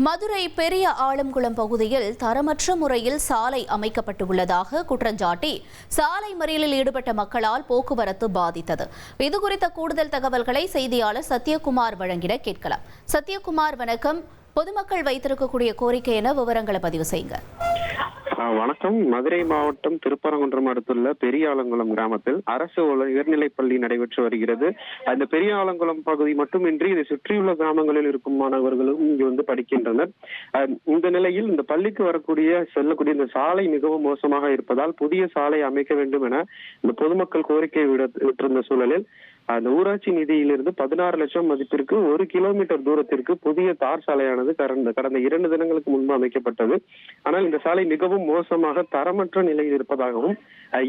மதுரை பெரிய ஆலம்குளம் பகுதியில் தரமற்ற முறையில் சாலை அமைக்கப்பட்டுள்ளதாக குற்றஞ்சாட்டி சாலை மறியலில் ஈடுபட்ட மக்களால் போக்குவரத்து பாதித்தது. இதுகுறித்த கூடுதல் தகவல்களை செய்தியாளர் சத்யகுமார் வழங்கிட கேட்கலாம். சத்யகுமார், வணக்கம். பொதுமக்கள் வைத்திருக்கக்கூடிய கோரிக்கை என விவரங்களை பதிவு செய்யுங்க. வணக்கம். மதுரை மாவட்டம் திருப்பரங்குன்றம் அடுத்துள்ள பெரிய ஆலங்குளம் கிராமத்தில் அரசு உயர்நிலைப் பள்ளி நடைபெற்று வருகிறது. அந்த பெரிய ஆலங்குளம் பகுதி மட்டுமின்றி இதை சுற்றியுள்ள கிராமங்களில் இருக்கும் மாணவர்களும் இங்கு படிக்கின்றனர். இந்த நிலையில் இந்த பள்ளிக்கு செல்லக்கூடிய இந்த சாலை மிகவும் மோசமாக இருப்பதால் புதிய சாலை அமைக்க வேண்டும் என இந்த பொதுமக்கள் கோரிக்கை விட்டிருந்த சூழலில் அந்த ஊராட்சி நிதியிலிருந்து 16 லட்சம் மதிப்பிற்கு 1 கிலோமீட்டர் தூரத்திற்கு புதிய தார் சாலையானது கடந்த 2 தினங்களுக்கு முன்பு அமைக்கப்பட்டது. ஆனால் இந்த சாலை மிகவும் மோசமாக தரமற்ற நிலையில் இருப்பதாகவும்,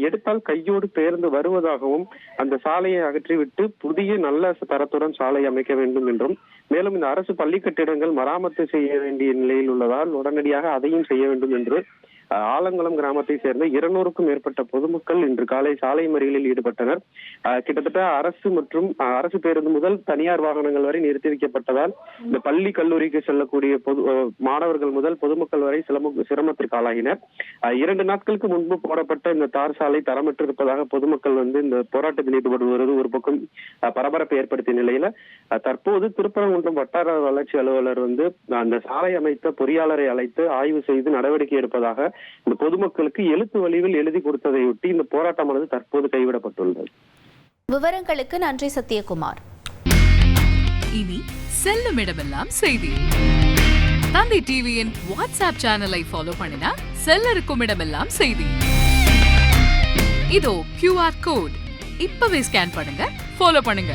எடுத்தால் கையோடு பெயர்ந்து வருவதாகவும், அந்த சாலையை அகற்றிவிட்டு புதிய நல்ல தரத்துடன் சாலை அமைக்க வேண்டும் என்றும், மேலும் இந்த அரசு பள்ளி கட்டிடங்கள் மராமத்து செய்ய வேண்டிய நிலையில் உள்ளதால் உடனடியாக அதையும் செய்ய வேண்டும் என்று ஆலங்குளம் கிராமத்தை சேர்ந்த 200க்கும் மேற்பட்ட பொதுமக்கள் இன்று காலை சாலை மறியலில் ஈடுபட்டனர். கிட்டத்தட்ட அரசு பேருந்து முதல் தனியார் வாகனங்கள் வரை நிறுத்தி வைக்கப்பட்டதால் இந்த பள்ளி கல்லூரிக்கு செல்லக்கூடிய மாணவர்கள் முதல் பொதுமக்கள் வரை சிரமத்திற்கு ஆளாகினர். 2 நாட்களுக்கு முன்பு போடப்பட்ட இந்த தார் சாலை தரமற்று இருப்பதாக பொதுமக்கள் இந்த போராட்டத்தில் ஈடுபடுவது ஒரு பக்கம் பரபரப்பை ஏற்படுத்திய நிலையில தற்போது திருப்பரங்குன்றம் வட்டார வளர்ச்சி அலுவலர் அந்த சாலை அமைத்த பொறியாளரை அழைத்து ஆய்வு செய்து நடவடிக்கை எடுப்பதாக இந்த பொதுமக்களுக்கு எழுத்து வடிவில் எழுதி கொடுத்ததையொட்டி இந்த போராட்டமானது தற்போது கைவிடப்பட்டுள்ளது. விவரங்களுக்கு நன்றி சத்யகுமார். இனி செல்லும் இடமெல்லாம் செய்தி. தந்தை டிவியின் வாட்ஸ்அப் சேனலை ஃபாலோ பண்ணினா செல்ல இருக்கும் இடமெல்லாம் செய்தி. இதோ QR கோட் இப்பவே ஸ்கேன் பண்ணுங்க, ஃபாலோ பண்ணுங்க.